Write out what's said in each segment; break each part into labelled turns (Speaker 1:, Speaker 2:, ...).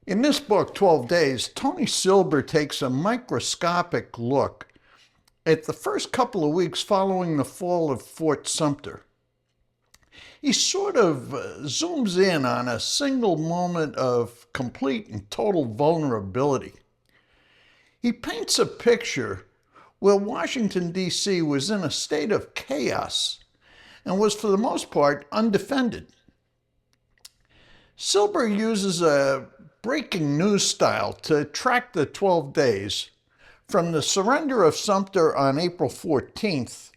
Speaker 1: In this book, 12 Days, Tony Silber takes a microscopic look at the first couple of weeks following the fall of Fort Sumter. He sort of zooms in on a single moment of complete and total vulnerability. He paints a picture where Washington, D.C. was in a state of chaos and was, for the most part, undefended. Silber uses a breaking news style to track the 12 days from the surrender of Sumter on April 14th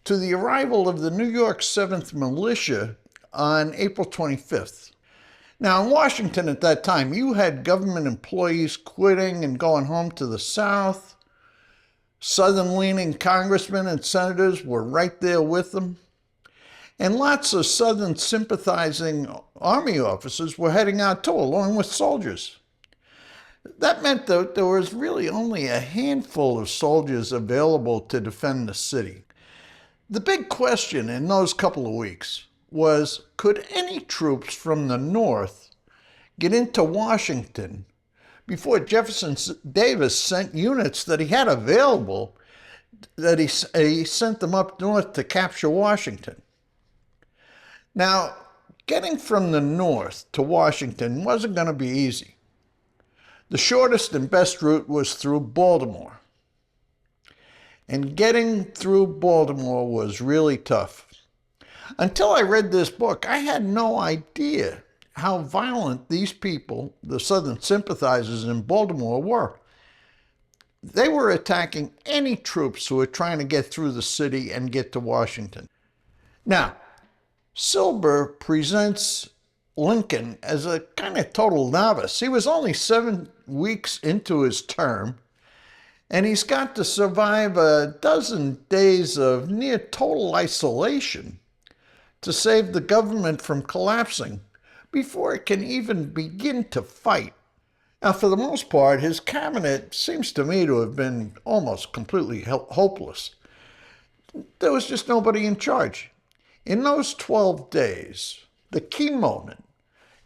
Speaker 1: to the arrival of the New York 7th Militia on April 25th. Now, in Washington at that time, you had government employees quitting and going home to the South. Southern-leaning congressmen and senators were right there with them. And lots of Southern sympathizing Army officers were heading out too, along with soldiers. That meant that there was really only a handful of soldiers available to defend the city. The big question in those couple of weeks was, could any troops from the North get into Washington before Jefferson Davis sent units that he had available, that he sent them up north to capture Washington? Now, getting from the north to Washington wasn't going to be easy. The shortest and best route was through Baltimore. And getting through Baltimore was really tough. Until I read this book, I had no idea how violent these people, the Southern sympathizers in Baltimore, were. They were attacking any troops who were trying to get through the city and get to Washington. Now, Silber presents Lincoln as a kind of total novice. He was only 7 weeks into his term, and he's got to survive a dozen days of near total isolation to save the government from collapsing before it can even begin to fight. Now, for the most part, his cabinet seems to me to have been almost completely hopeless. There was just nobody in charge. In those 12 days, the key moment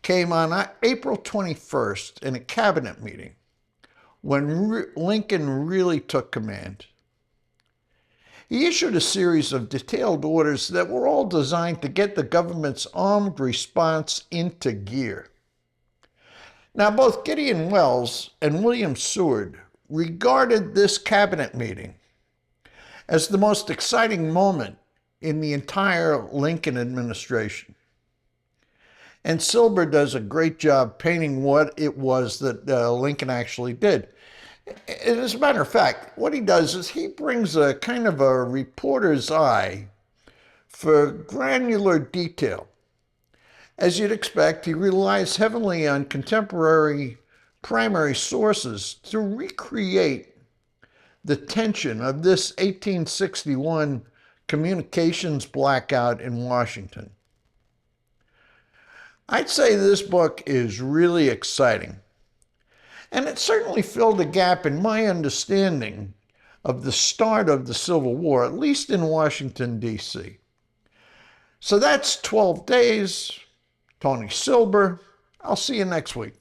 Speaker 1: came on April 21st in a cabinet meeting when Lincoln really took command. He issued a series of detailed orders that were all designed to get the government's armed response into gear. Now, both Gideon Welles and William Seward regarded this cabinet meeting as the most exciting moment in the entire Lincoln administration. And Silber does a great job painting what it was that Lincoln actually did. As a matter of fact, what he does is he brings a kind of a reporter's eye for granular detail. As you'd expect, he relies heavily on contemporary primary sources to recreate the tension of this 1861 communications blackout in Washington. I'd say this book is really exciting, and it certainly filled a gap in my understanding of the start of the Civil War, at least in Washington, D.C. So that's 12 Days, Tony Silber. I'll see you next week.